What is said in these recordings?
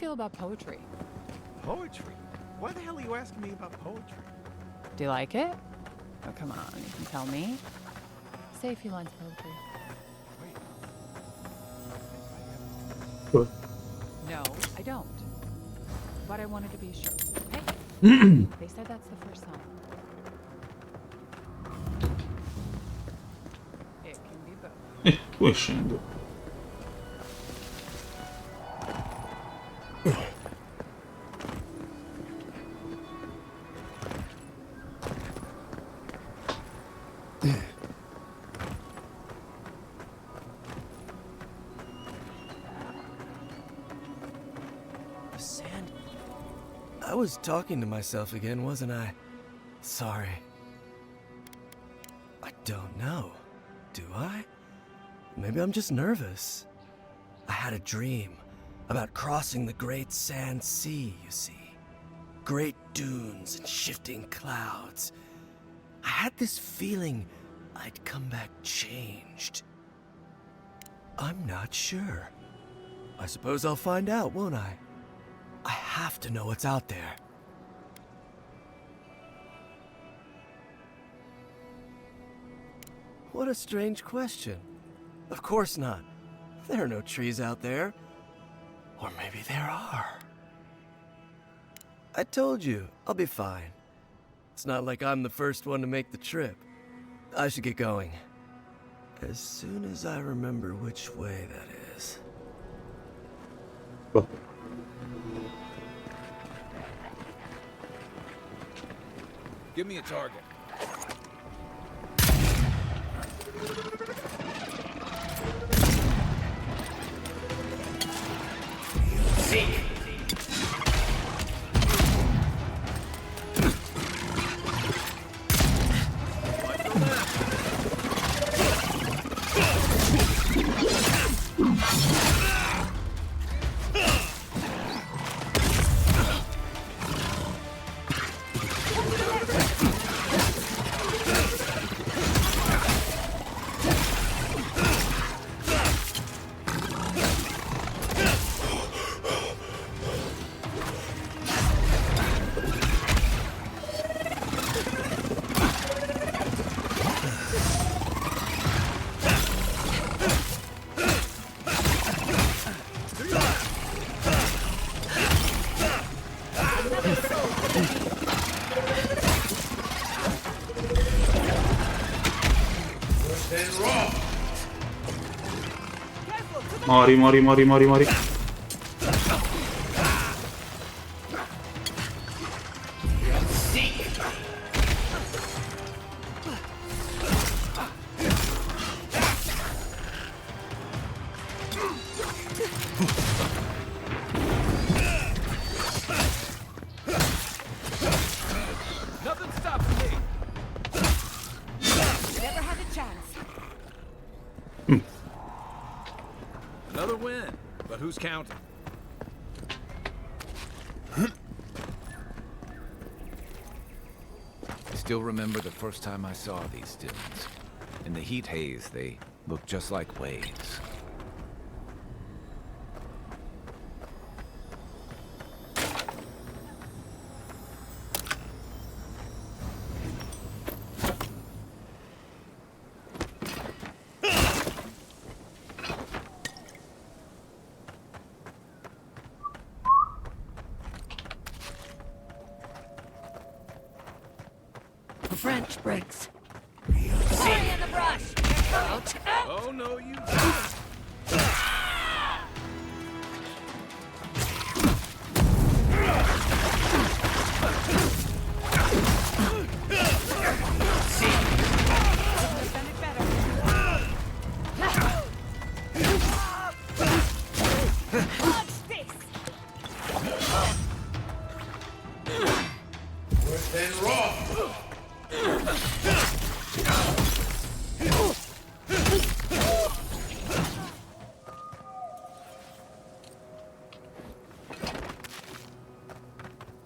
feel about poetry? Poetry? Why the hell are you asking me about poetry? Do you like it? Oh, come on, you can tell me. Say a few lines of poetry. Wait. What? No, I don't. But I wanted to be sure. Hey, they said that's the first song. It can be both. Tu è scendo. Sand? I was talking to myself again, wasn't I? Sorry. I don't know. Do I? Maybe I'm just nervous. I had a dream about crossing the great sand sea, you see. Great dunes and shifting clouds. I had this feeling I'd come back changed. I'm not sure. I suppose I'll find out, won't I? I have to know what's out there. What a strange question. Of course not. There are no trees out there. Or maybe there are. I told you, I'll be fine. It's not like I'm the first one to make the trip. I should get going. As soon as I remember which way that is. Boh. Give me a target. Mori, mori, mori, mori, mori. Nothing stops me. Never had a chance. Another win, but who's counting? I still remember the first time I saw these dunes. In the heat haze, they looked just like waves. French bricks. Stay in the brush. Out. Oh no, you.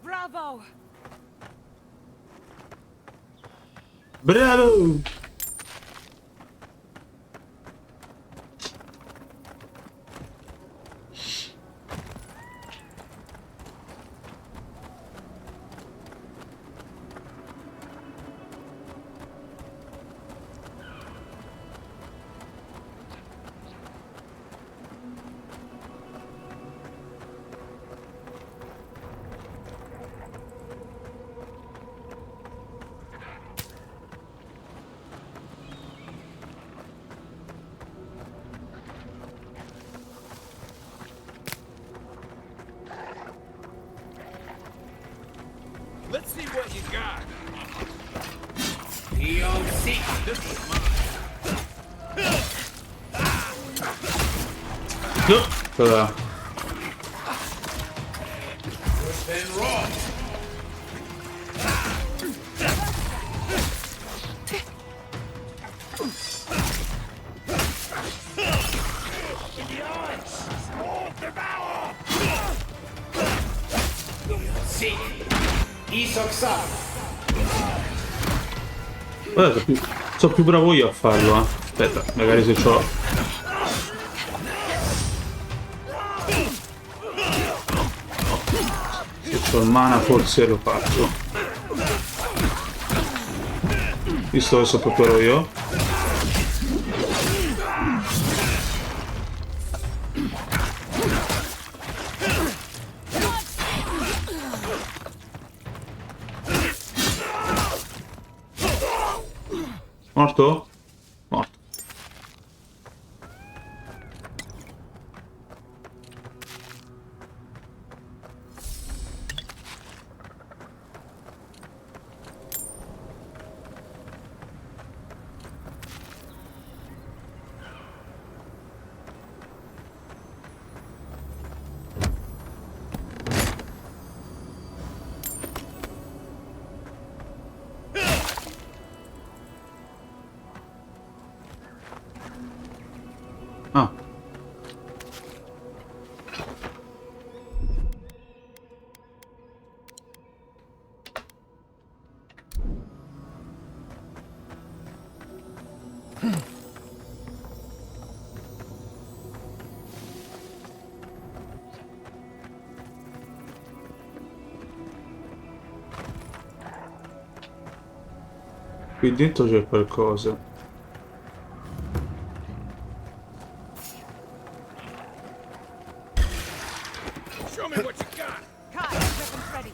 Bravo. Bravo! No. Cosa? Guarda, sono più bravo io a farlo, eh. Aspetta, magari se c'ho... Se c'ho il mana forse lo faccio. Visto che so proprio io. Morto? Morto. Ah. Qui dentro c'è qualcosa. Kai, weapons ready.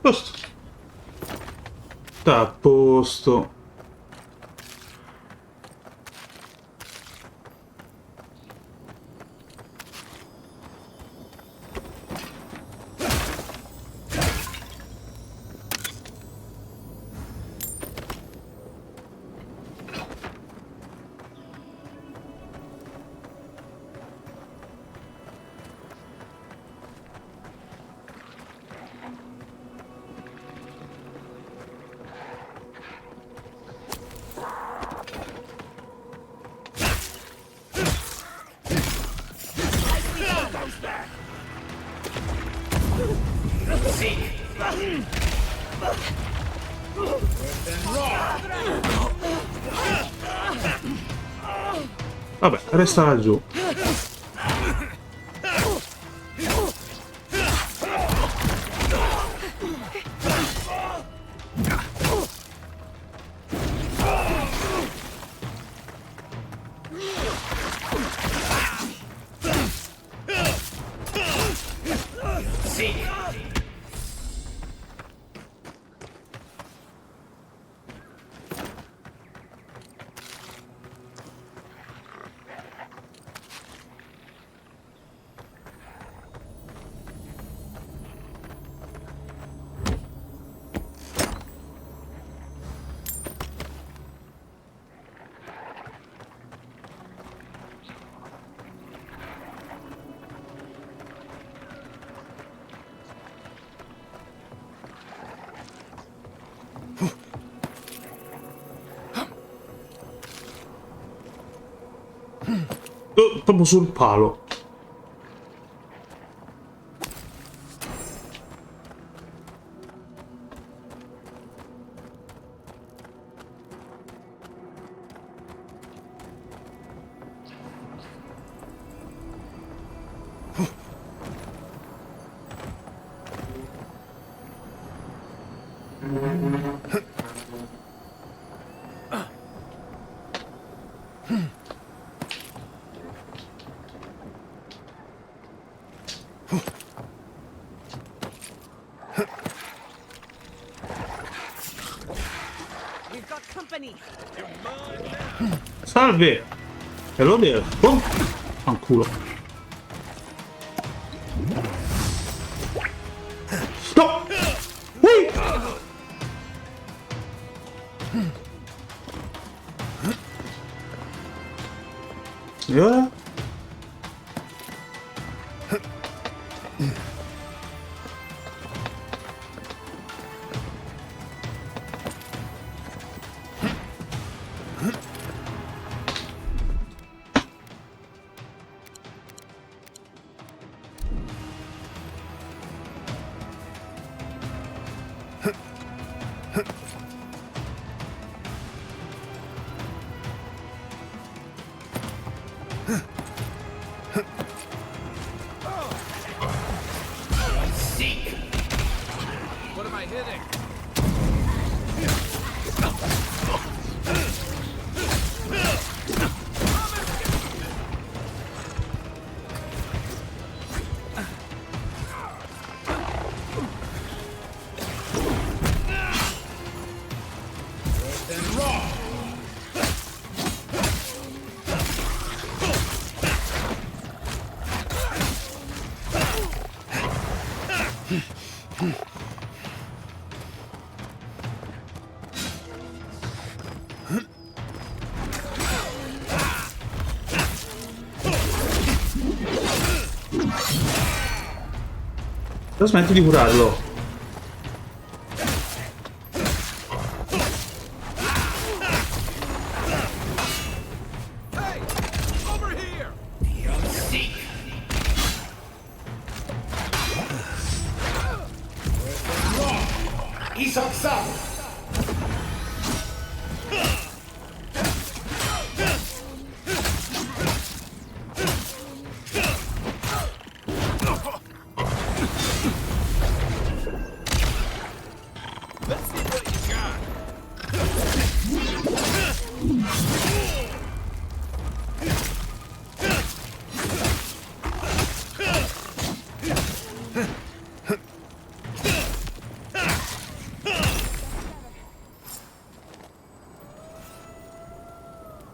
Posto. Sta a posto. Vabbè, resta laggiù. Proprio sul palo. Salve! Hello there! Oh! Fanculo. Stop! Ui! E ora? What am I hitting? Però smetti di curarlo. Hey! Over here! Let's see what you got.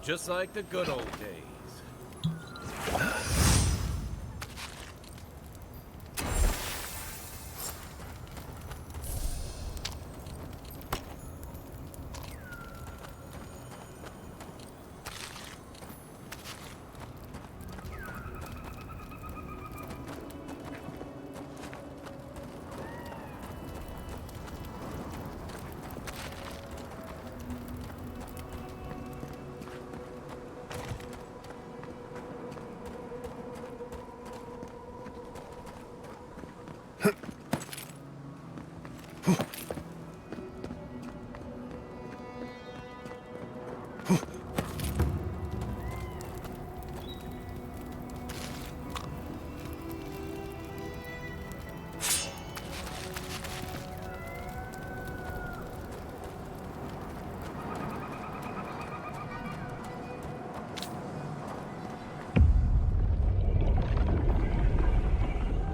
Just like the good old days.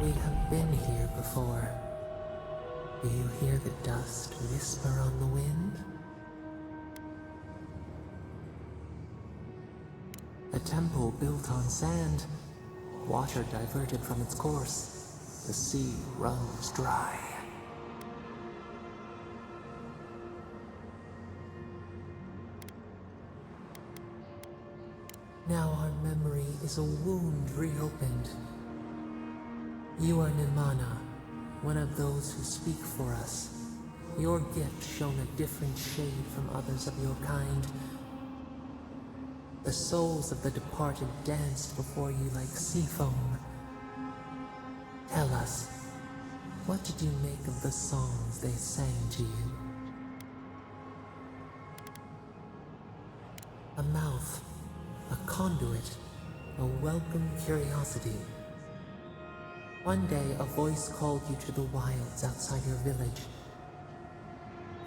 We have been here before. Do you hear the dust whisper on the wind? A temple built on sand, water diverted from its course. The sea runs dry. Now our memory is a wound reopened. You are Nimana, one of those who speak for us. Your gift shone a different shade from others of your kind. The souls of the departed danced before you like sea foam. Tell us, what did you make of the songs they sang to you? A mouth, a conduit, a welcome curiosity. One day, a voice called you to the wilds outside your village.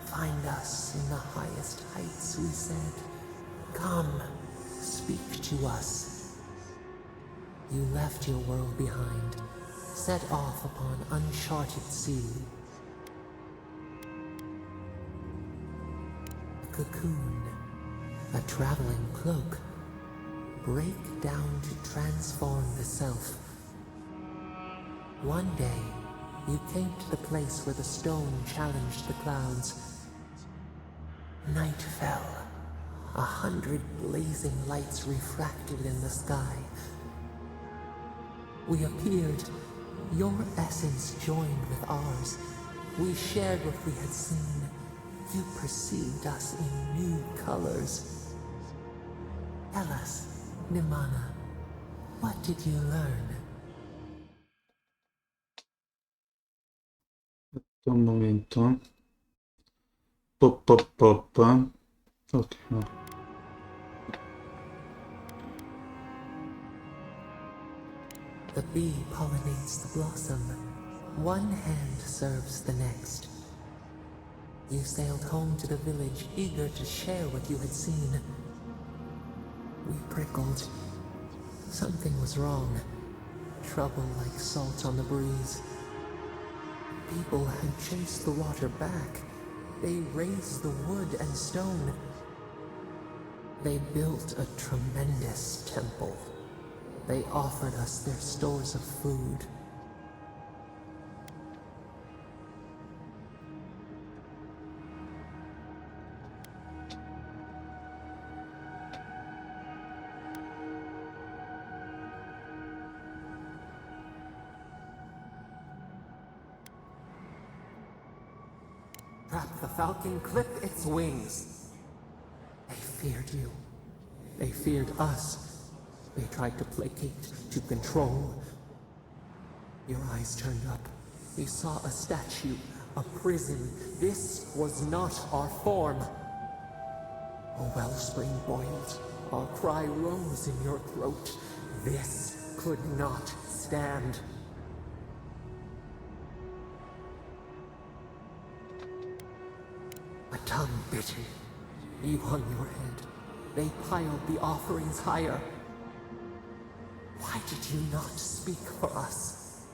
Find us in the highest heights, we said. Come, speak to us. You left your world behind, set off upon uncharted sea. A cocoon, a traveling cloak, break down to transform the self. One day, you came to the place where the stone challenged the clouds. Night fell. 100 blazing lights refracted in the sky. We appeared. Your essence joined with ours. We shared what we had seen. You perceived us in new colors. Tell us, Nimana, what did you learn? Un momento. Pop, pop, pop. Ok, no. The bee pollinates the blossom. One hand serves the next. You sailed home to the village, eager to share what you had seen. We prickled. Something was wrong. Trouble like salt on the breeze. People had chased the water back. They raised the wood and stone. They built a tremendous temple. They offered us their stores of food. Trap the falcon, clip its wings. They feared you. They feared us. They tried to placate, to control. Your eyes turned up. You saw a statue, a prison. This was not our form. A wellspring boiled. Our cry rose in your throat. This could not stand. A tongue bitten. You hung your head. They piled the offerings higher. Why did you not speak for us?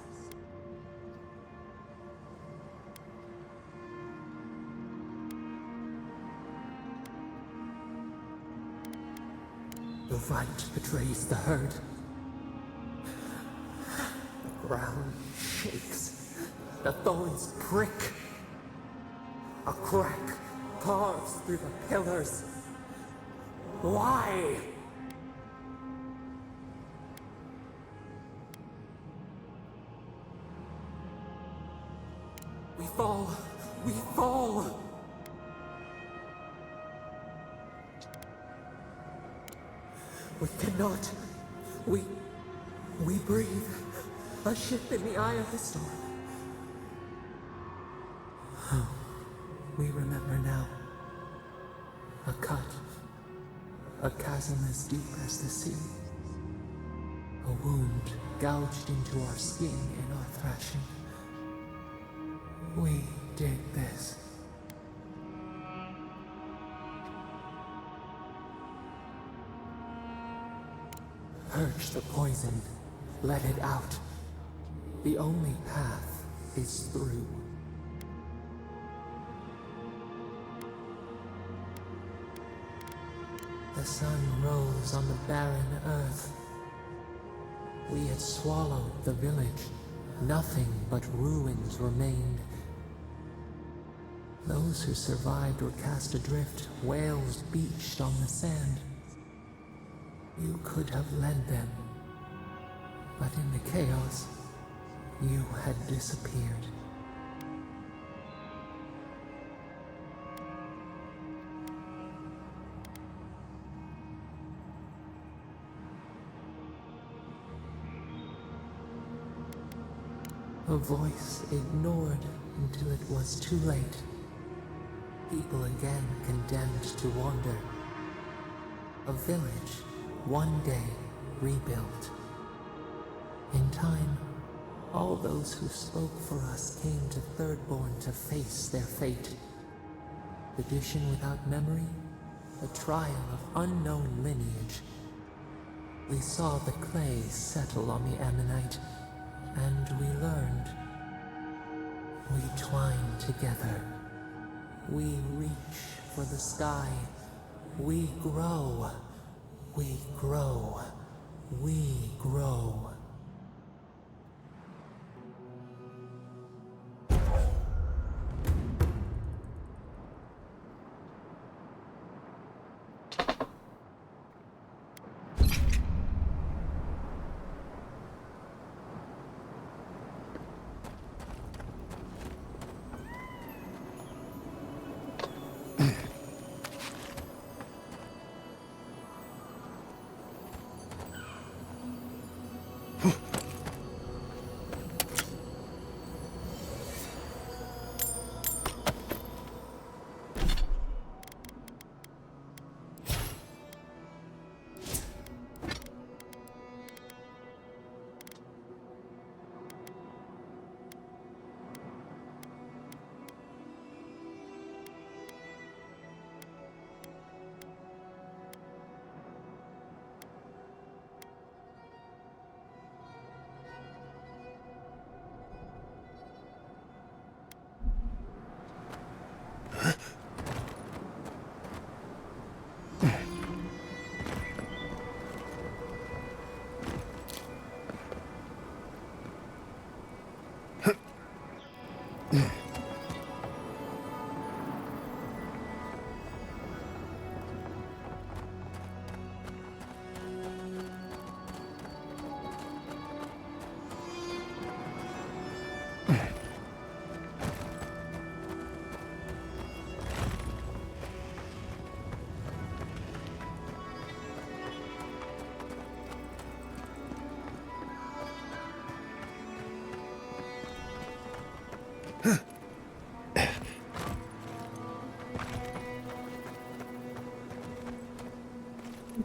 The right betrays the herd. The ground shakes. The thorns prick. A crack carves through the pillars. Why? We fall. We fall. We cannot. We breathe. A ship in the eye of the storm. Oh, we remember now. A cut. A chasm as deep as the sea. A wound gouged into our skin in our thrashing. We did this. Purge the poison. Let it out. The only path is through. The sun rose on the barren earth. We had swallowed the village. Nothing but ruins remained. Those who survived were cast adrift, whales beached on the sand. You could have led them, but in the chaos, you had disappeared. A voice ignored until it was too late. People again condemned to wander. A village, one day, rebuilt. In time, all those who spoke for us came to Thirdborn to face their fate. Tradition without memory, a trial of unknown lineage. We saw the clay settle on the Ammonite, and we learned. We twine together. We reach for the sky. We grow. We grow. We grow.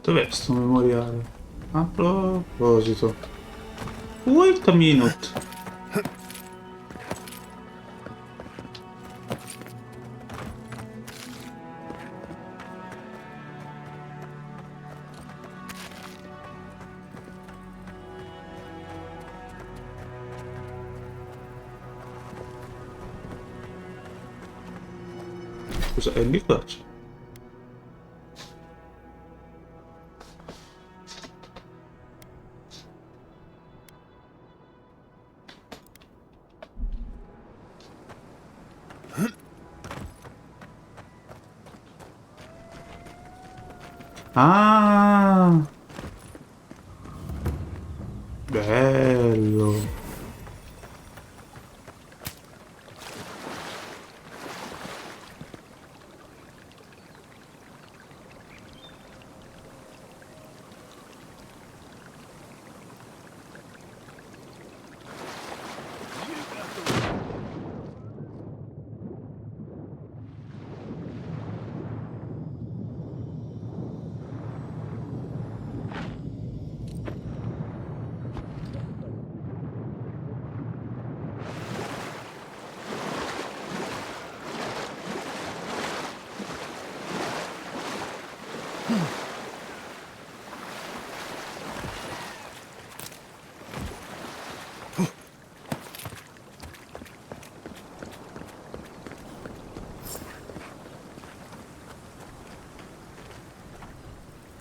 Dov'è sto memoriale? A proposito. Wait a minute. Scusa, è lì qua? Ah, bello.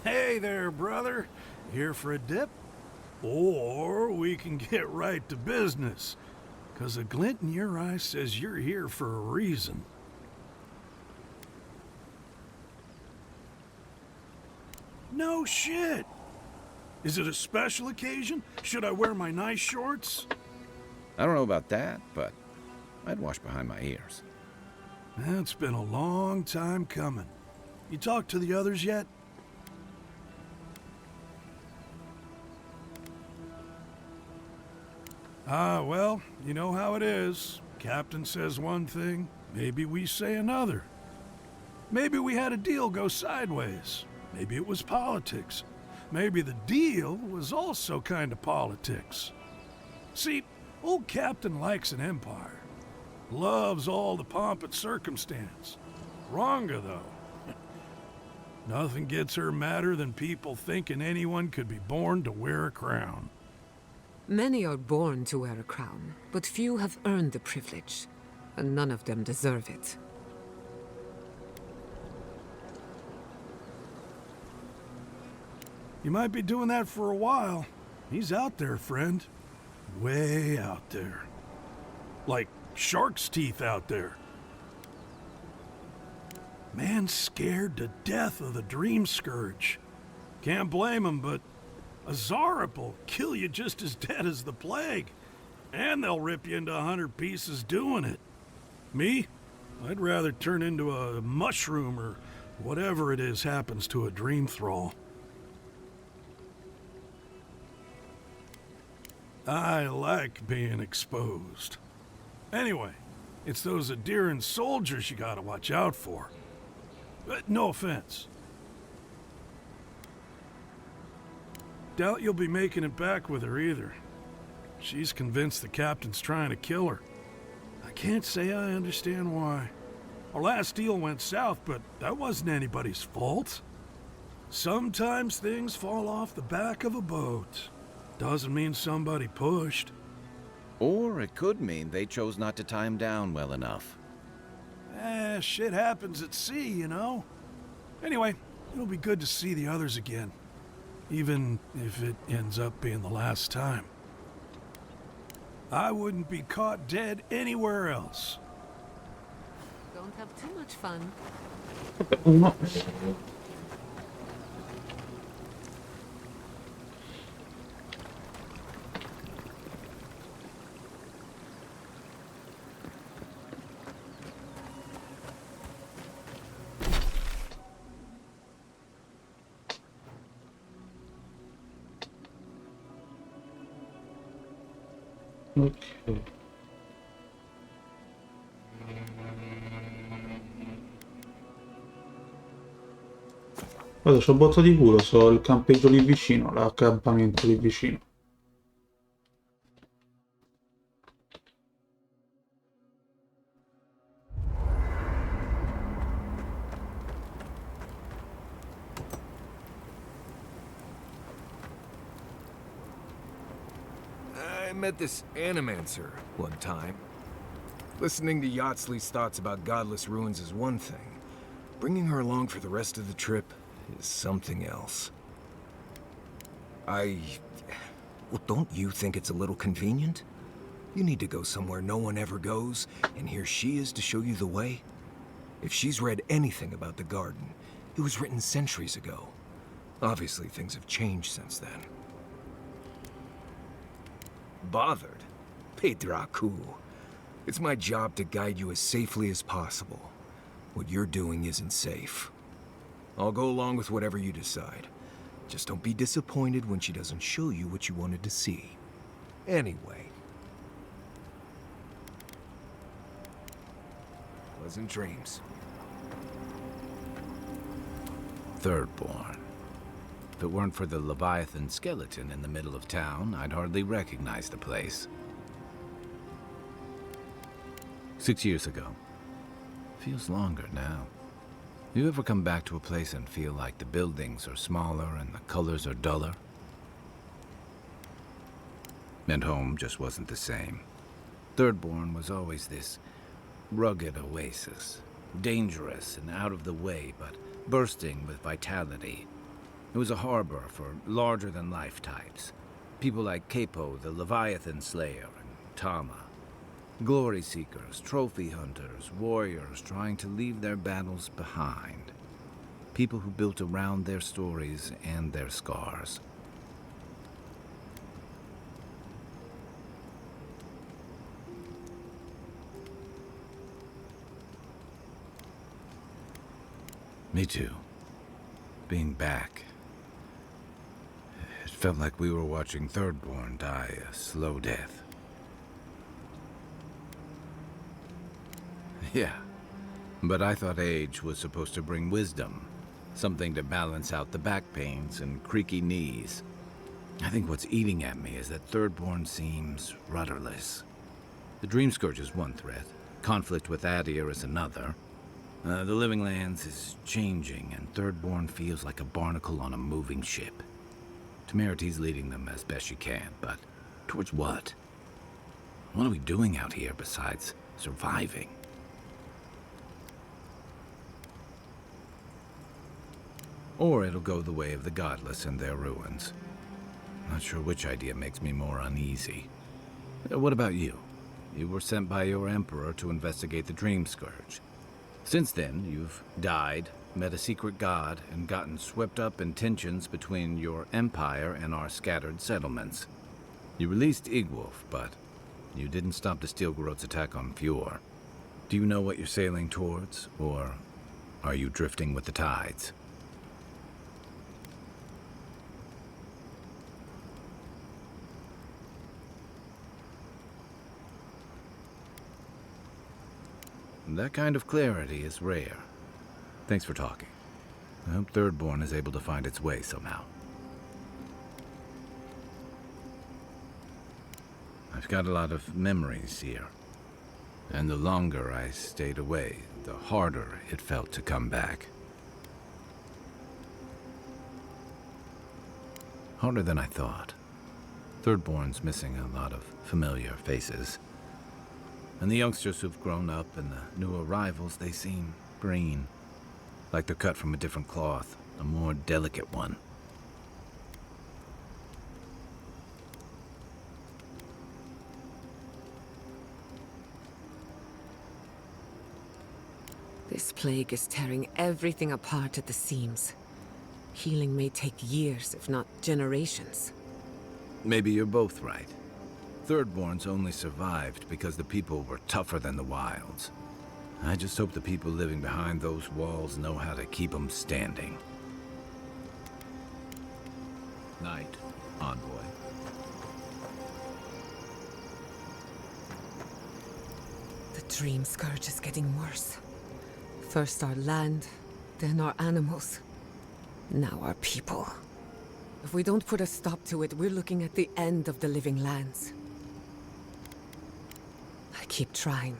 Hey there, brother. Here for a dip? Or we can get right to business. 'Cause a glint in your eye says you're here for a reason. No shit! Is it a special occasion? Should I wear my nice shorts? I don't know about that, but I'd wash behind my ears. It's been a long time coming. You talked to the others yet? Ah, well, you know how it is. Captain says one thing, maybe we say another. Maybe we had a deal go sideways. Maybe it was politics. Maybe the deal was also kind of politics. See, old Captain likes an empire. Loves all the pomp and circumstance. Wronga, though. Nothing gets her madder than people thinking anyone could be born to wear a crown. Many are born to wear a crown, but few have earned the privilege, and none of them deserve it. You might be doing that for a while. He's out there, friend. Way out there. Like shark's teeth out there. Man's scared to death of the Dream Scourge. Can't blame him, but a Zarep will kill you just as dead as the plague. And they'll rip you into 100 pieces doing it. Me? I'd rather turn into a mushroom or whatever it is happens to a dream thrall. I like being exposed. Anyway, it's those Adiran soldiers you gotta watch out for. No offense. Doubt you'll be making it back with her either. She's convinced the captain's trying to kill her. I can't say I understand why. Our last deal went south, but that wasn't anybody's fault. Sometimes things fall off the back of a boat. Doesn't mean somebody pushed. Or it could mean they chose not to tie him down well enough. Shit happens at sea, you know? Anyway, it'll be good to see the others again. Even if it ends up being the last time. I wouldn't be caught dead anywhere else. Don't have too much fun. Uno. Ok. Guarda, c'ho botto di culo, so il campeggio lì vicino, l'accampamento lì vicino. I met this animancer one time. Listening to Yatsley's thoughts about godless ruins is one thing. Bringing her along for the rest of the trip is something else. Well, don't you think it's a little convenient? You need to go somewhere no one ever goes, and here she is to show you the way? If she's read anything about the garden, it was written centuries ago. Obviously, things have changed since then. Bothered? Pedraku. It's my job to guide you as safely as possible. What you're doing isn't safe. I'll go along with whatever you decide. Just don't be disappointed when she doesn't show you what you wanted to see. Anyway. Pleasant dreams. Thirdborn. If it weren't for the Leviathan skeleton in the middle of town, I'd hardly recognize the place. 6 years ago. Feels longer now. You ever come back to a place and feel like the buildings are smaller and the colors are duller? And home just wasn't the same. Thirdborn was always this rugged oasis. Dangerous and out of the way, but bursting with vitality. It was a harbor for larger-than-life types. People like Capo, the Leviathan Slayer, and Tama. Glory seekers, trophy hunters, warriors trying to leave their battles behind. People who built around their stories and their scars. Me too. Being back. It felt like we were watching Thirdborn die a slow death. Yeah, but I thought age was supposed to bring wisdom. Something to balance out the back pains and creaky knees. I think what's eating at me is that Thirdborn seems rudderless. The Dream Scourge is one threat. Conflict with Adir is another. The Living Lands is changing, and Thirdborn feels like a barnacle on a moving ship. Temerita's leading them as best she can, but towards what? What are we doing out here besides surviving? Or it'll go the way of the godless and their ruins. Not sure which idea makes me more uneasy. What about you? You were sent by your emperor to investigate the Dream Scourge. Since then, you've died, met a secret god, and gotten swept up in tensions between your empire and our scattered settlements. You released Igwolf, but you didn't stop the Stilgrot's attack on Fjord. Do you know what you're sailing towards, or are you drifting with the tides? That kind of clarity is rare. Thanks for talking. I hope Thirdborn is able to find its way somehow. I've got a lot of memories here. And the longer I stayed away, the harder it felt to come back. Harder than I thought. Thirdborn's missing a lot of familiar faces. And the youngsters who've grown up and the new arrivals, they seem green. Like they're cut from a different cloth, a more delicate one. This plague is tearing everything apart at the seams. Healing may take years, if not generations. Maybe you're both right. Thirdborns only survived because the people were tougher than the wilds. I just hope the people living behind those walls know how to keep them standing. Night, envoy. The Dream Scourge is getting worse. First our land, then our animals. Now our people. If we don't put a stop to it, we're looking at the end of the living lands. I keep trying,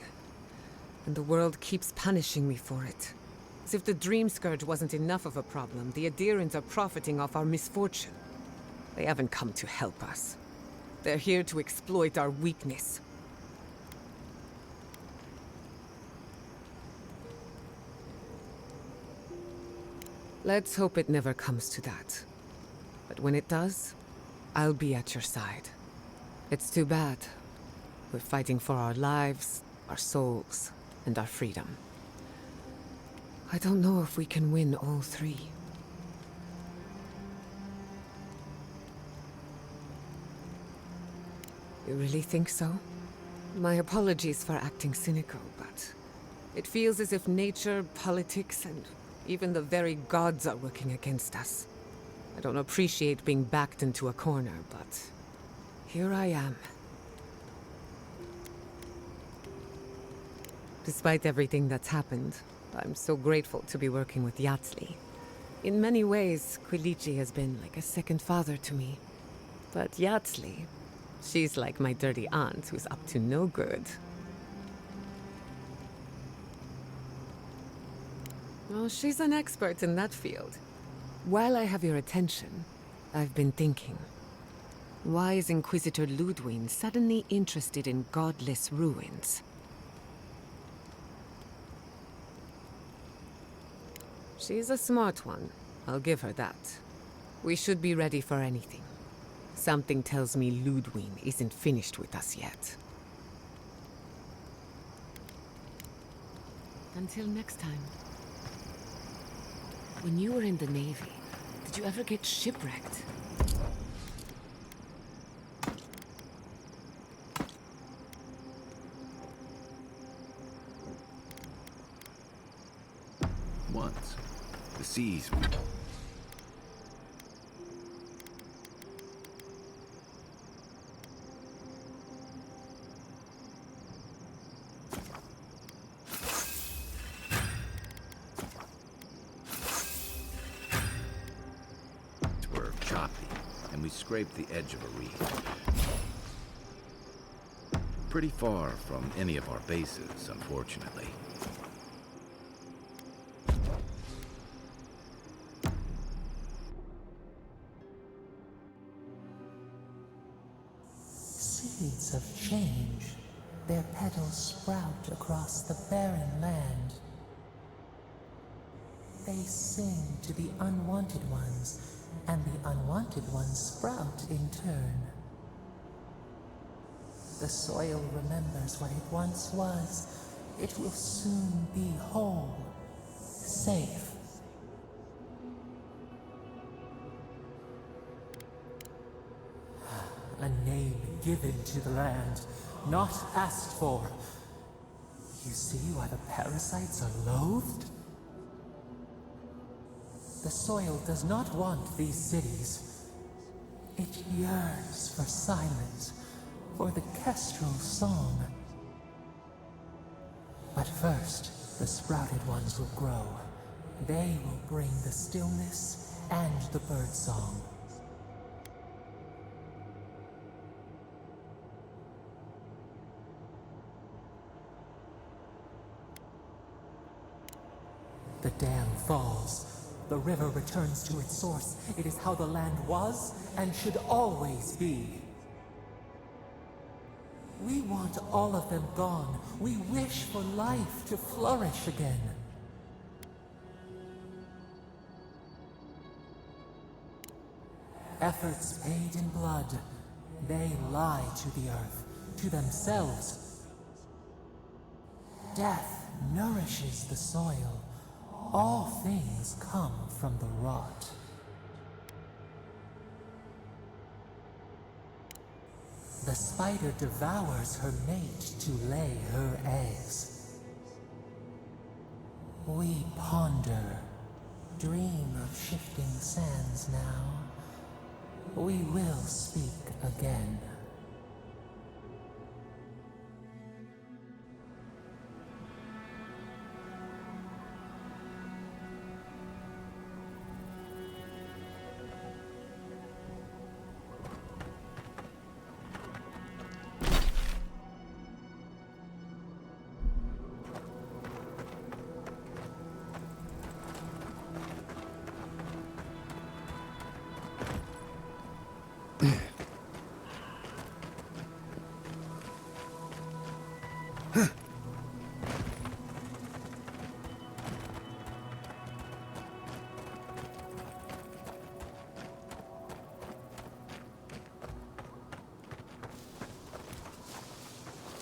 and the world keeps punishing me for it. As if the Dream Scourge wasn't enough of a problem, the Adherents are profiting off our misfortune. They haven't come to help us. They're here to exploit our weakness. Let's hope it never comes to that. But when it does, I'll be at your side. It's too bad. We're fighting for our lives, our souls, and our freedom. I don't know if we can win all three. You really think so? My apologies for acting cynical, but it feels as if nature, politics, and even the very gods are working against us. I don't appreciate being backed into a corner, but here I am. Despite everything that's happened, I'm so grateful to be working with Yatsli. In many ways, Quilichi has been like a second father to me. But Yatsli, she's like my dirty aunt who's up to no good. Well, she's an expert in that field. While I have your attention, I've been thinking. Why is Inquisitor Ludwig suddenly interested in godless ruins? She's a smart one. I'll give her that. We should be ready for anything. Something tells me Ludwig isn't finished with us yet. Until next time. When you were in the Navy, did you ever get shipwrecked? Once. The seas. Were choppy, and we scraped the edge of a reef. Pretty far from any of our bases, unfortunately. Seeds of change. Their petals sprout across the barren land. They sing to the unwanted ones, and the unwanted ones sprout in turn. The soil remembers what it once was. It will soon be whole, safe. A name given to the land, not asked for. You see why the parasites are loathed? The soil does not want these cities. It yearns for silence, for the kestrel song. But first, the sprouted ones will grow. They will bring the stillness and the bird song. The dam falls. The river returns to its source. It is how the land was and should always be. We want all of them gone. We wish for life to flourish again. Efforts paid in blood. They lie to the earth, to themselves. Death nourishes the soil. All things come from the rot. The spider devours her mate to lay her eggs. We ponder, dream of shifting sands now. We will speak again.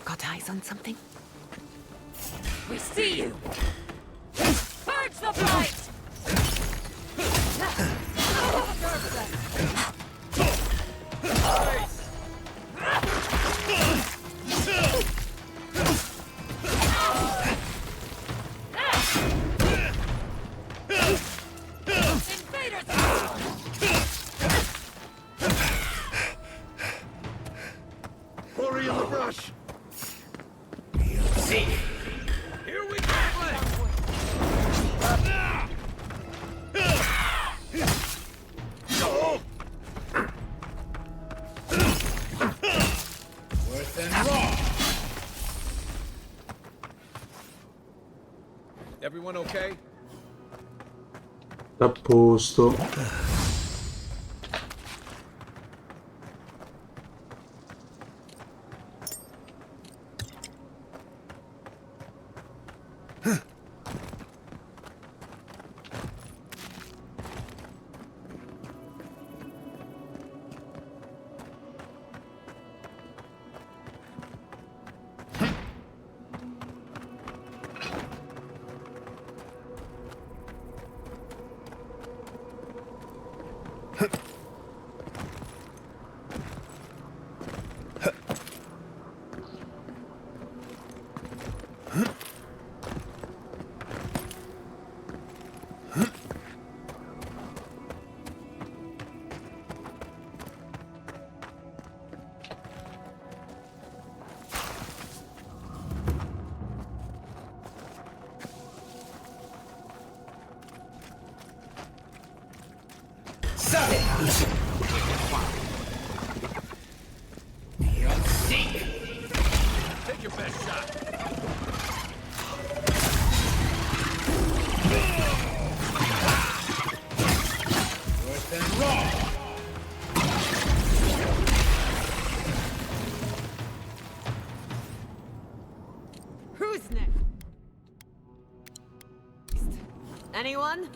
Got eyes on something? We see you! Purge the fight! Hurry in the brush! Here we go! Worse than raw. Everyone okay? A posto. Anyone?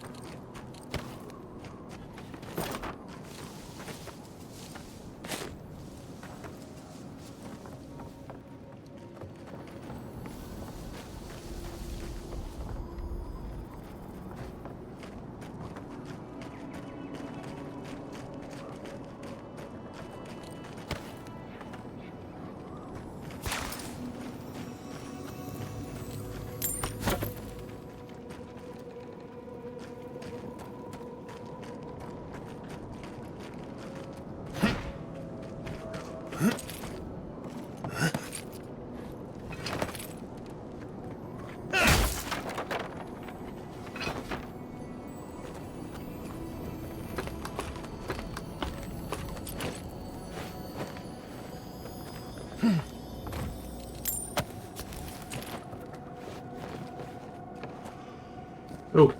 Oh,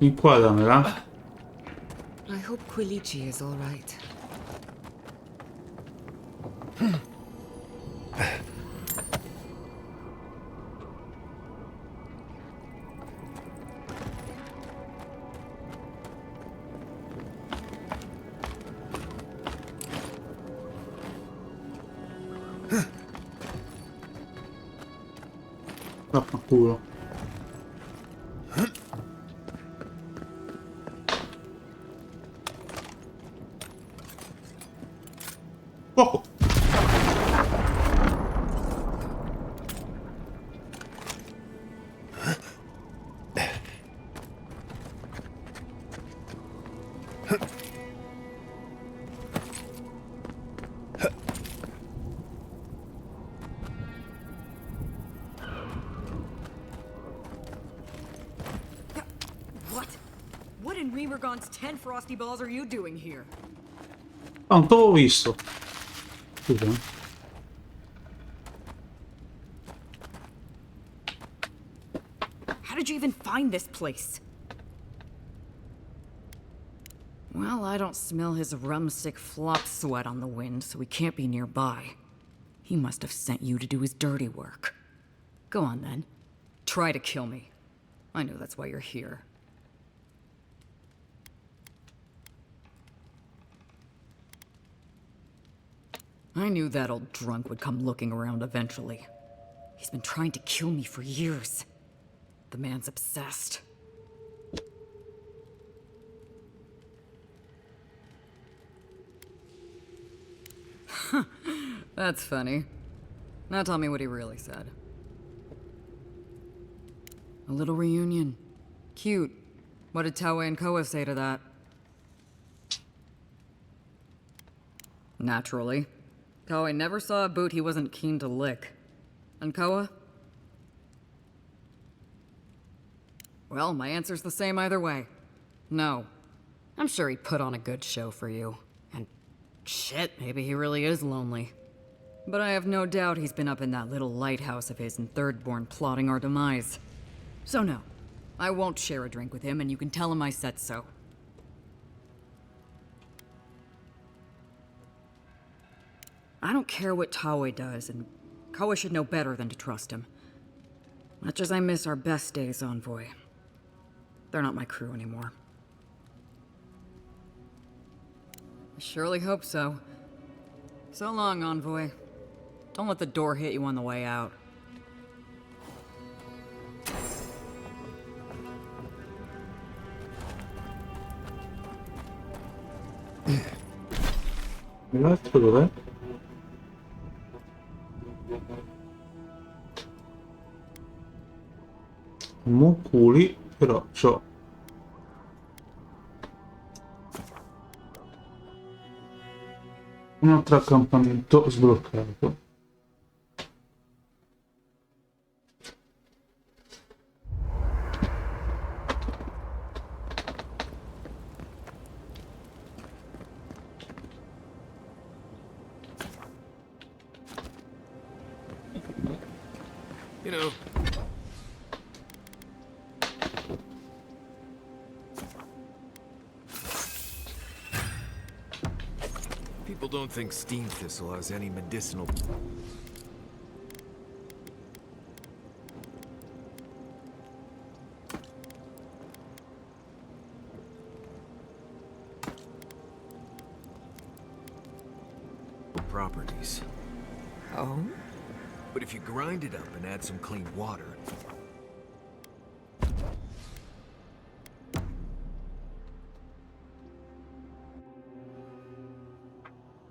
inquadramela. I hope Quilici is all right. Vaffanculo. Fuoco! What? What in Remergon's 10 frosty balls are you doing here? Ah, non t'avevo visto. Scusa. How did you even find this place? Well, I don't smell his rum-sick flop sweat on the wind, so he can't be nearby. He must have sent you to do his dirty work. Go on, then. Try to kill me. I know that's why you're here. I knew that old drunk would come looking around eventually. He's been trying to kill me for years. The man's obsessed. That's funny. Now tell me what he really said. A little reunion. Cute. What did Taue and Koa say to that? Naturally. Taue never saw a boot he wasn't keen to lick. And Koa? Well, my answer's the same either way. No. I'm sure he put on a good show for you. And shit, maybe he really is lonely. But I have no doubt he's been up in that little lighthouse of his in Thirdborn plotting our demise. So no, I won't share a drink with him, and you can tell him I said so. I don't care what Taue does, and Koa should know better than to trust him. Much as I miss our best days, Envoy. They're not my crew anymore. I surely hope so. So long, Envoy. Don't let the door hit you on the way out. L'altro dov'è? Moculi, però c'ho un altro accampamento sbloccato. You know, people don't think steam thistle has any medicinal... properties. Oh? But if you grind it up and add some clean water,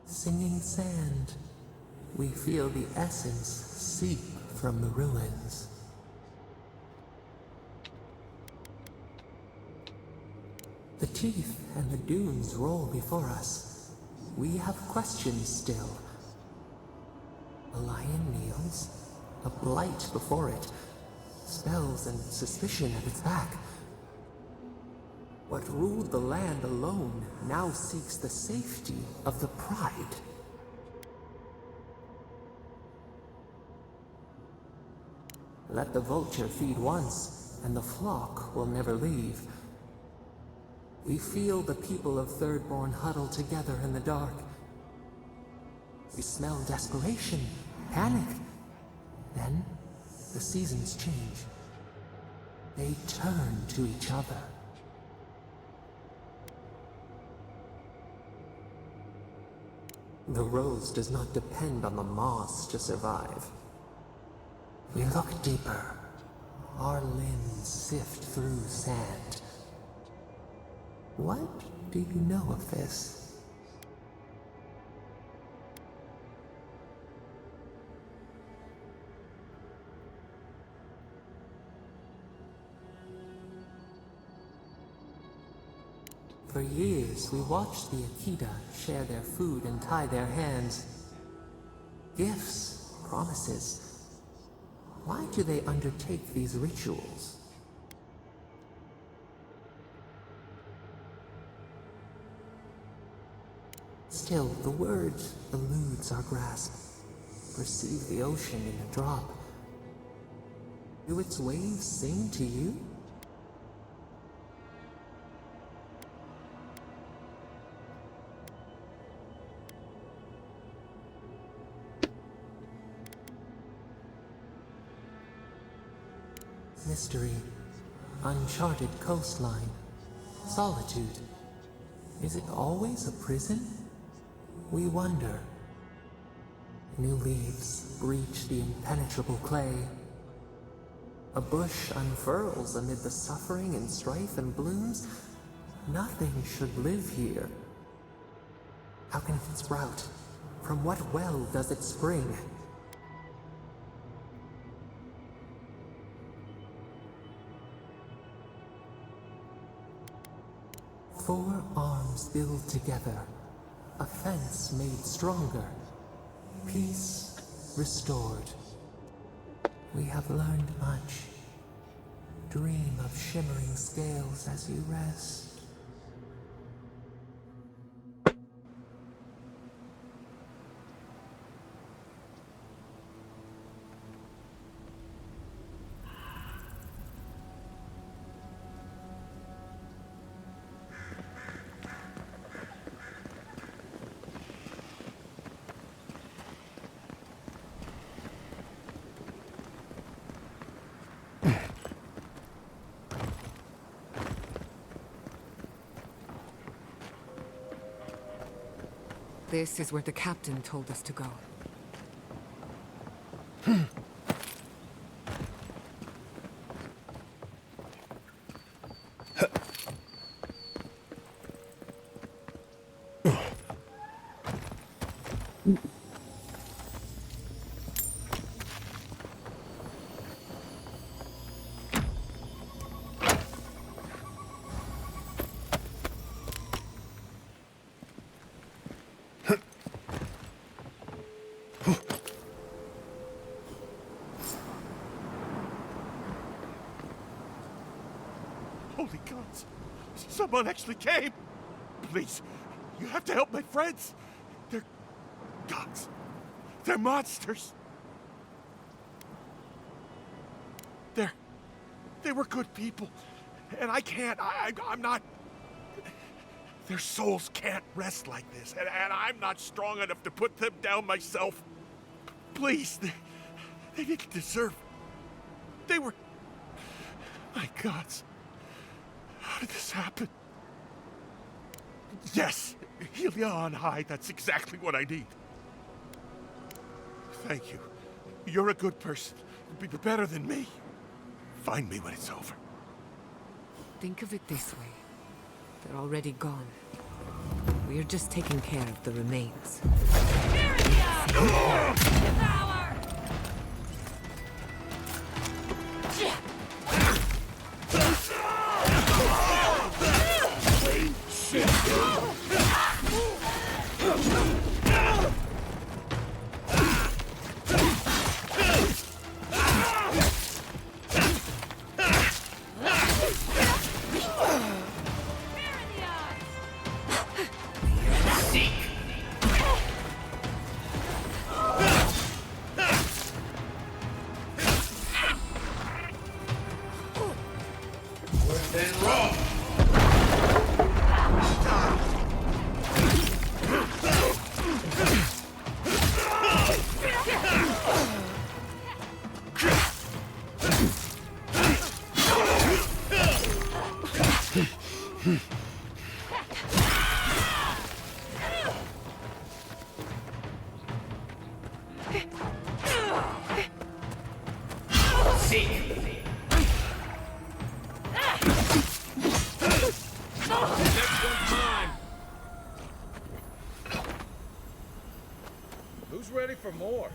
Singing sand. We feel the essence seep from the ruins. The teeth and the dunes roll before us. We have questions still. A lion kneels, a blight before it, spells and suspicion at its back. What ruled the land alone now seeks the safety of the pride. Let the vulture feed once, and the flock will never leave. We feel the people of Thirdborn huddle together in the dark. We smell desperation, panic. Then, the seasons change. They turn to each other. The rose does not depend on the moss to survive. We look deeper. Our limbs sift through sand. What do you know of this? For years, we watched the Akita share their food and tie their hands. Gifts, promises. Why do they undertake these rituals? Still, the word eludes our grasp. Perceive the ocean in a drop. Do its waves sing to you? Mystery, uncharted coastline, solitude. Is it always a prison? We wonder. New leaves breach the impenetrable clay. A bush unfurls amid the suffering and strife and blooms. Nothing should live here. How can it sprout? From what well does it spring? Four arms build together, a fence made stronger, peace restored. We have learned much. Dream of shimmering scales as you rest. This is where the captain told us to go. Holy gods! Someone actually came! Please, you have to help my friends! They're gods! They're monsters! They were good people. And I can't, I'm not... Their souls can't rest like this, and I'm not strong enough to put them down myself. Please, they didn't deserve... They were... My gods. How did this happen? Yes, Helia on high, that's exactly what I need. Thank you. You're a good person. Better than me. Find me when it's over. Think of it this way. They're already gone. We're just taking care of the remains. Who's ready for more?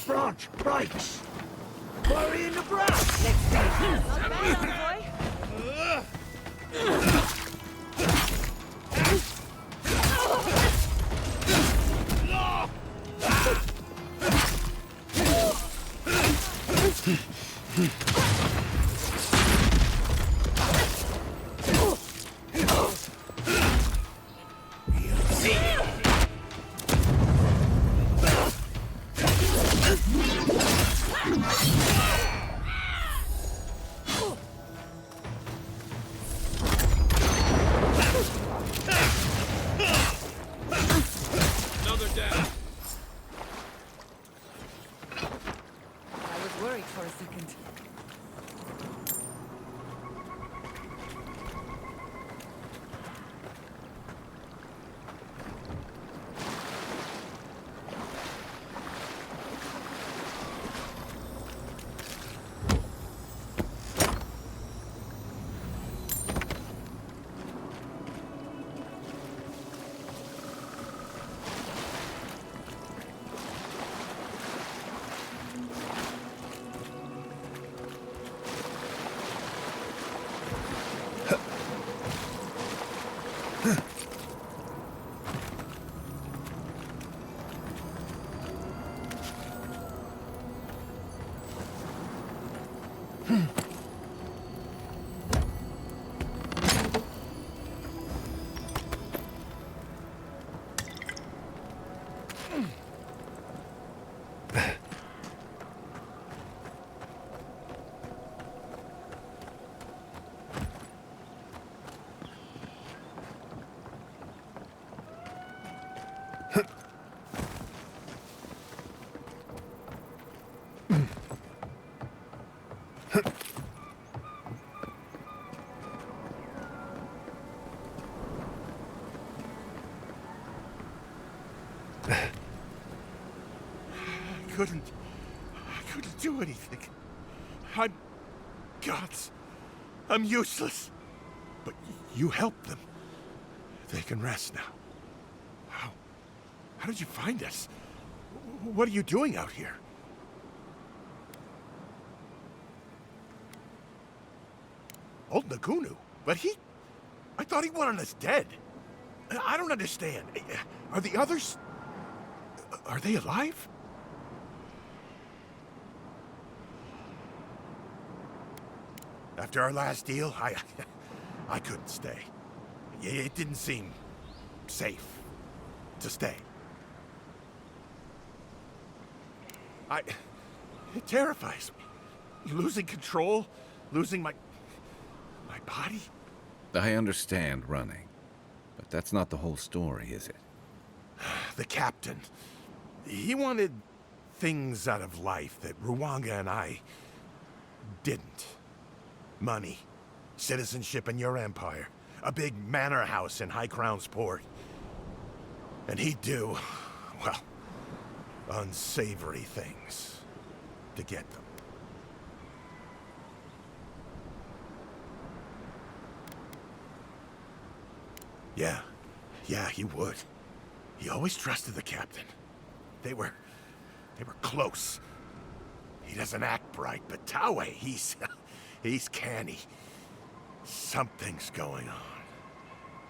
Branch, right! Worry in the branch! See? I couldn't do anything. I'm gods. I'm useless. But you helped them. They can rest now. How did you find us? What are you doing out here? Old Nagunu? But I thought he wanted us dead. I don't understand. Are the others... Are they alive? After our last deal, I couldn't stay. It didn't seem safe to stay. It terrifies me. Losing control, losing my body. I understand running, but that's not the whole story, is it? The captain, he wanted things out of life that Ruanga and I didn't. Money, citizenship in your empire, a big manor house in High Crown's port. And he'd do, well, unsavory things to get them. Yeah, he would. He always trusted the captain. They were close. He doesn't act bright, but Taue, he's canny. Something's going on.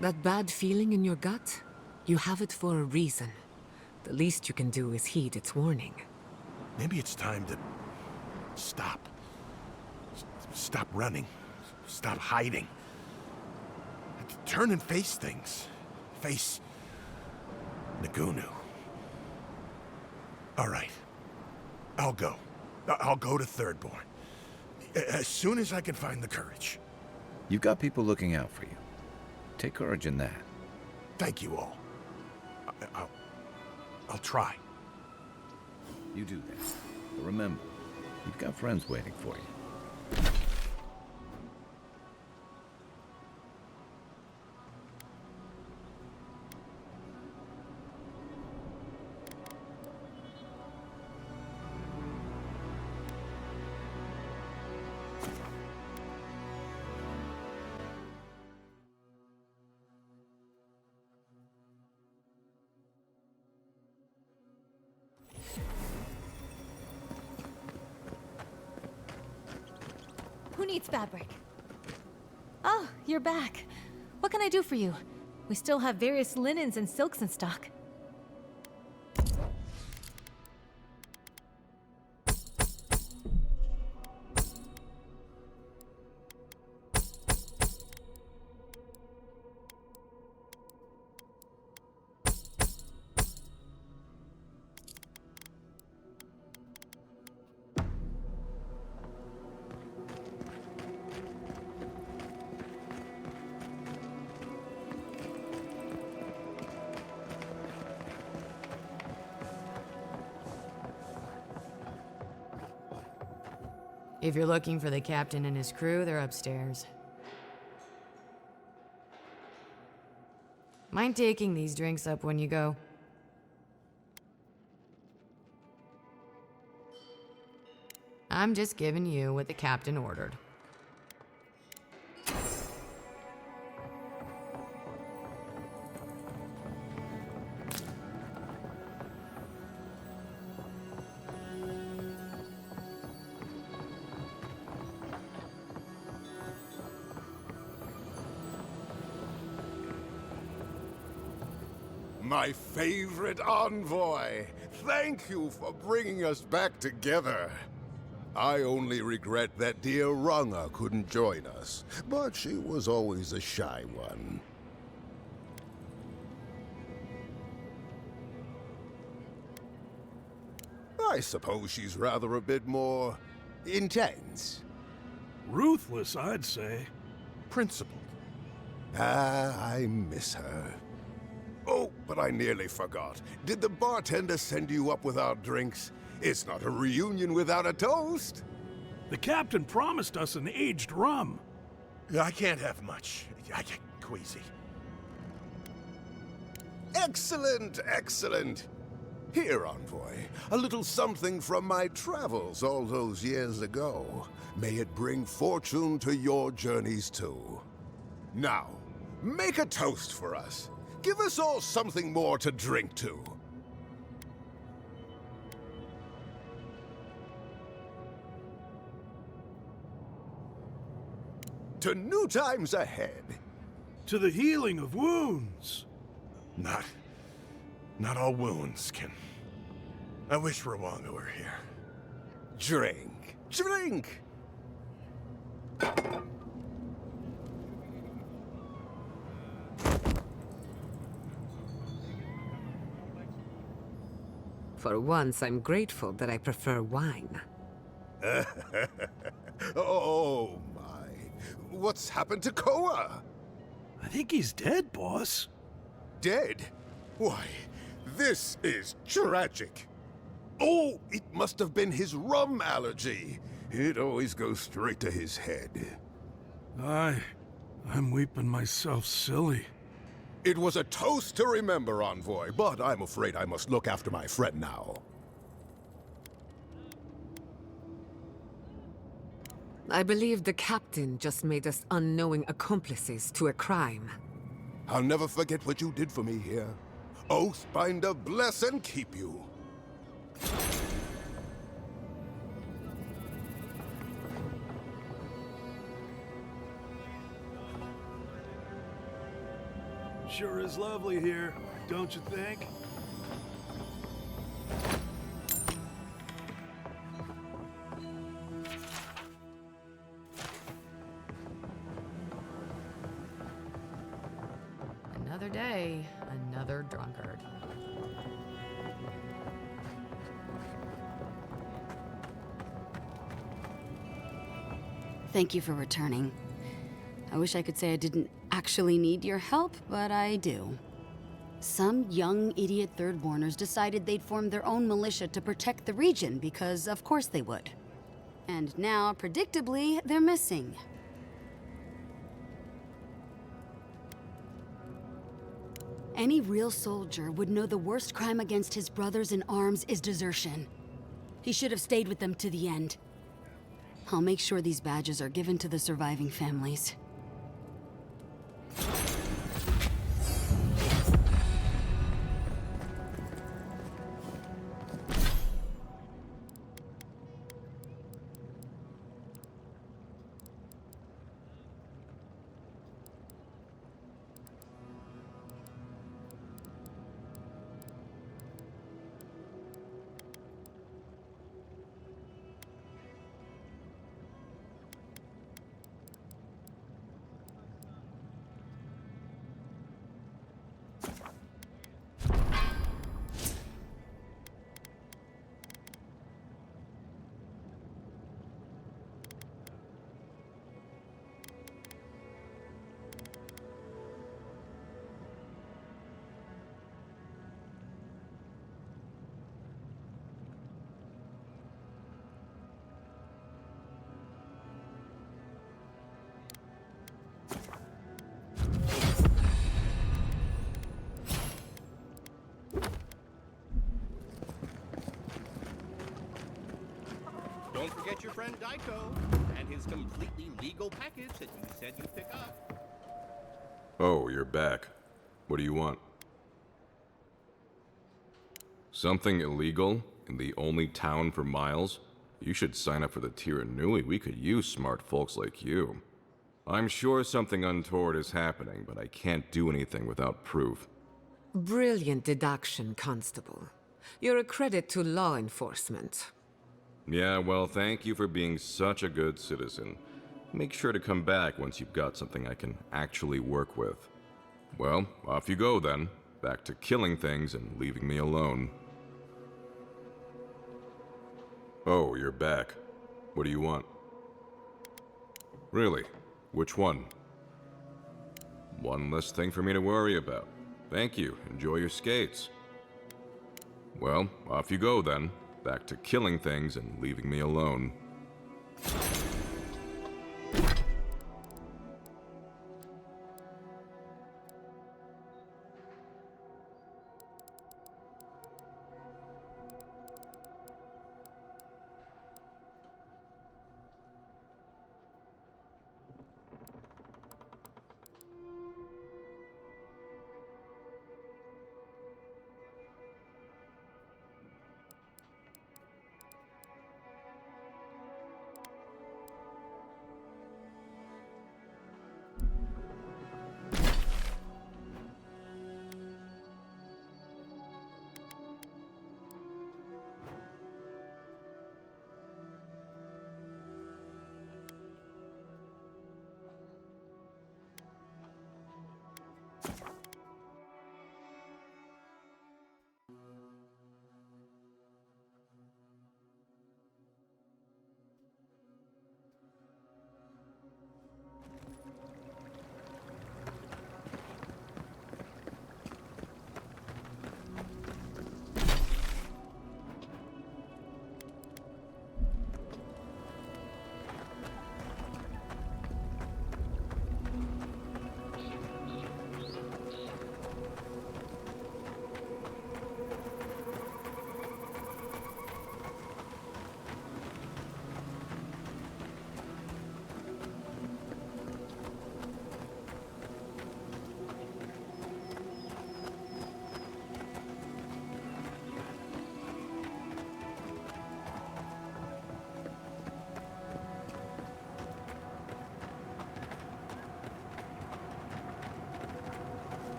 That bad feeling in your gut? You have it for a reason. The least you can do is heed its warning. Maybe it's time to stop. Stop running. Stop hiding. Turn and face things. Face Nagunu. All right. I'll go. I'll go to Thirdborn. As soon as I can find the courage. You've got people looking out for you. Take courage in that. Thank you all. I'll try. You do that. But remember, you've got friends waiting for you. Who needs fabric? Oh, you're back. What can I do for you? We still have various linens and silks in stock. If you're looking for the captain and his crew, they're upstairs. Mind taking these drinks up when you go? I'm just giving you what the captain ordered. My favorite envoy! Thank you for bringing us back together. I only regret that dear Runga couldn't join us, but she was always a shy one. I suppose she's rather a bit more intense. Ruthless, I'd say. Principled. Ah, I miss her. Oh, but I nearly forgot. Did the bartender send you up without drinks? It's not a reunion without a toast. The captain promised us an aged rum. I can't have much. I get queasy. Excellent, excellent. Here, Envoy, a little something from my travels all those years ago. May it bring fortune to your journeys too. Now, make a toast for us. Give us all something more to drink to. To new times ahead. To the healing of wounds. Not all wounds can... I wish Rwanga were here. Drink. Drink! For once, I'm grateful that I prefer wine. Oh, my. What's happened to Koa? I think he's dead, boss. Dead? Why, this is tragic. Oh, it must have been his rum allergy. It always goes straight to his head. I'm weeping myself silly. It was a toast to remember, Envoy, but I'm afraid I must look after my friend now. I believe the captain just made us unknowing accomplices to a crime. I'll never forget what you did for me here. Oathbinder bless and keep you. Sure is lovely here, don't you think? Another day, another drunkard. Thank you for returning. I wish I could say I didn't actually need your help, but I do. Some young idiot Thirdborners decided they'd form their own militia to protect the region because of course they would. And now, predictably, they're missing. Any real soldier would know the worst crime against his brothers in arms is desertion. He should have stayed with them to the end. I'll make sure these badges are given to the surviving families. Don't forget your friend Daiko and his completely legal package that you said you'd pick up. Oh, you're back. What do you want? Something illegal in the only town for miles? You should sign up for the Tirannuli. We could use smart folks like you. I'm sure something untoward is happening, but I can't do anything without proof. Brilliant deduction, Constable. You're a credit to law enforcement. Yeah, well, thank you for being such a good citizen. Make sure to come back once you've got something I can actually work with. Well, off you go then. Back to killing things and leaving me alone. Oh, you're back. What do you want? Really? Which one? One less thing for me to worry about. Thank you. Enjoy your skates. Well, off you go then. Back to killing things and leaving me alone.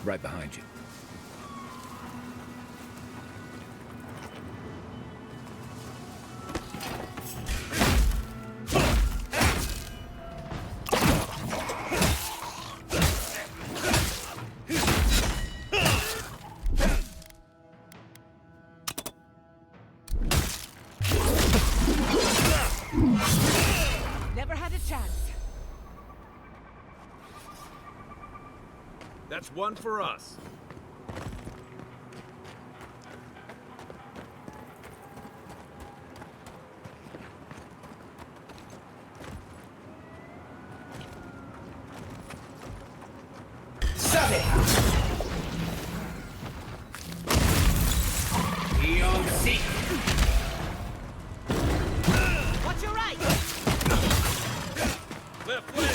Right behind you. Never had a chance. That's one for us. Watch your right. Left leg.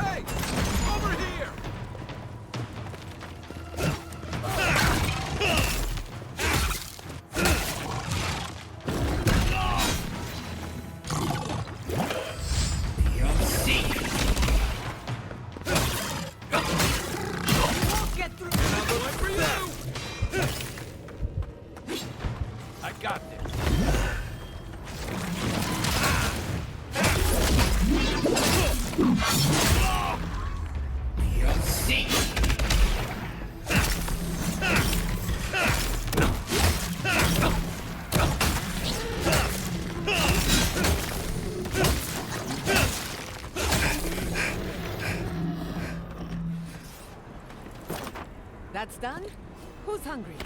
Hey! Over here! That's done? Who's hungry?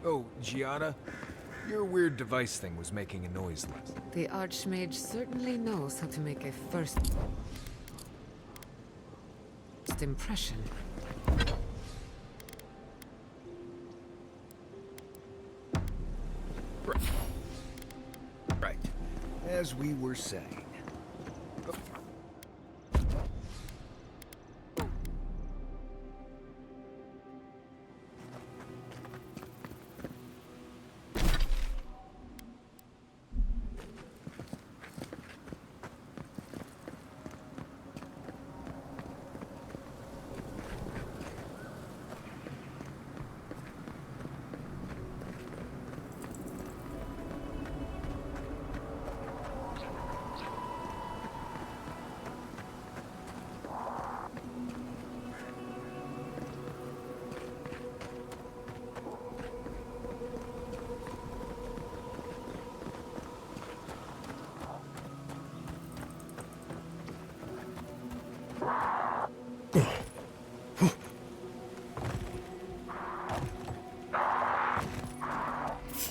Oh, Gianna, your weird device thing was making a noise last. The Archmage certainly knows how to make a first impression. Right. As we were saying.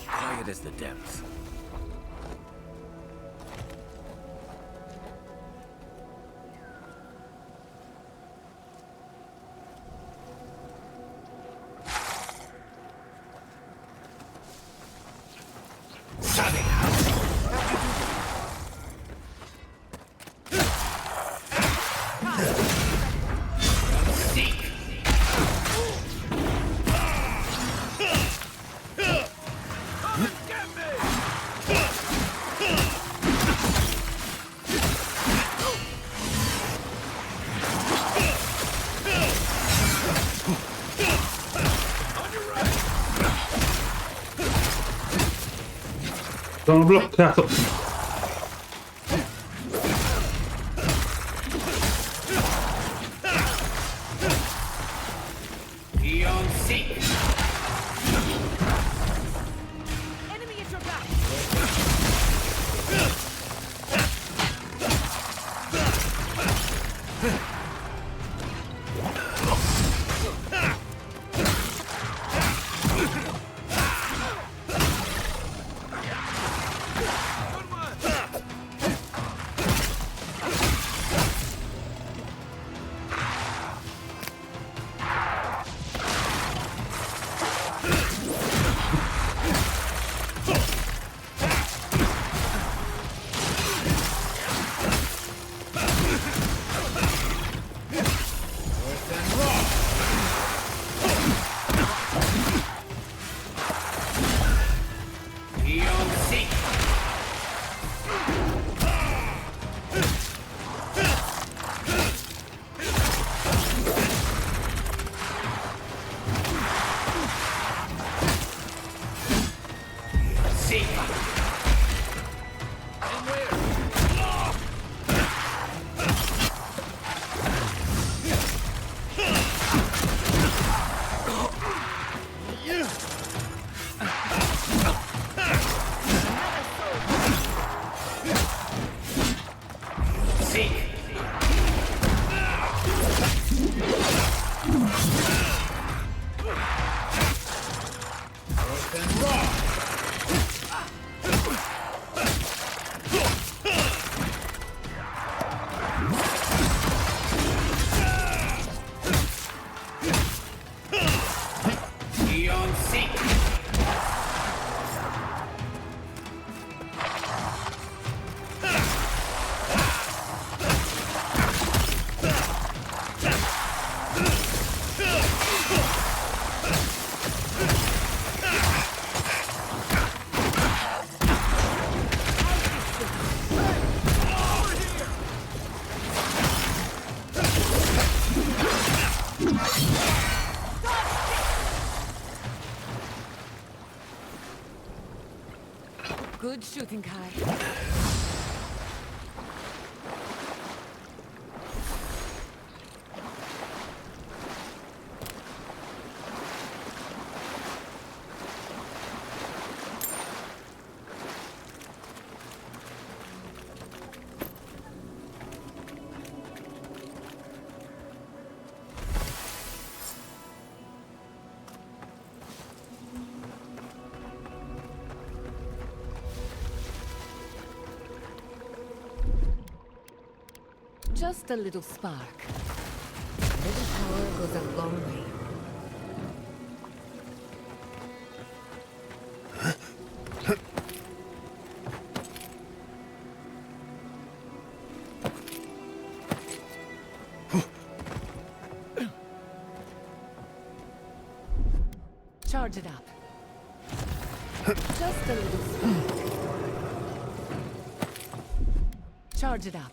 Quiet as the depths. Sono bloccato. Enemy at your back. Good shooting, Kai. Just a little spark. A little power goes a long way. Charge it up. Just a little spark. Charge it up.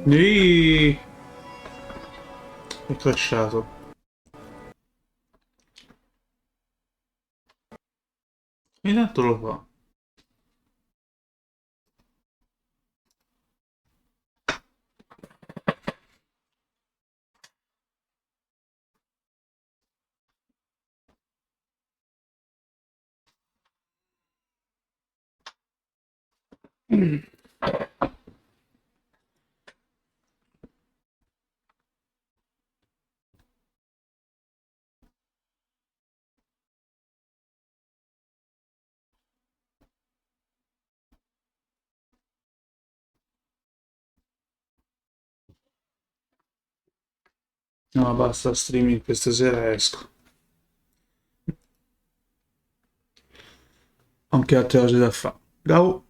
Ehi! È crashato. E tanto lo fa. No, basta streaming, questa sera esco. Ho anche altre cose da fare. Ciao!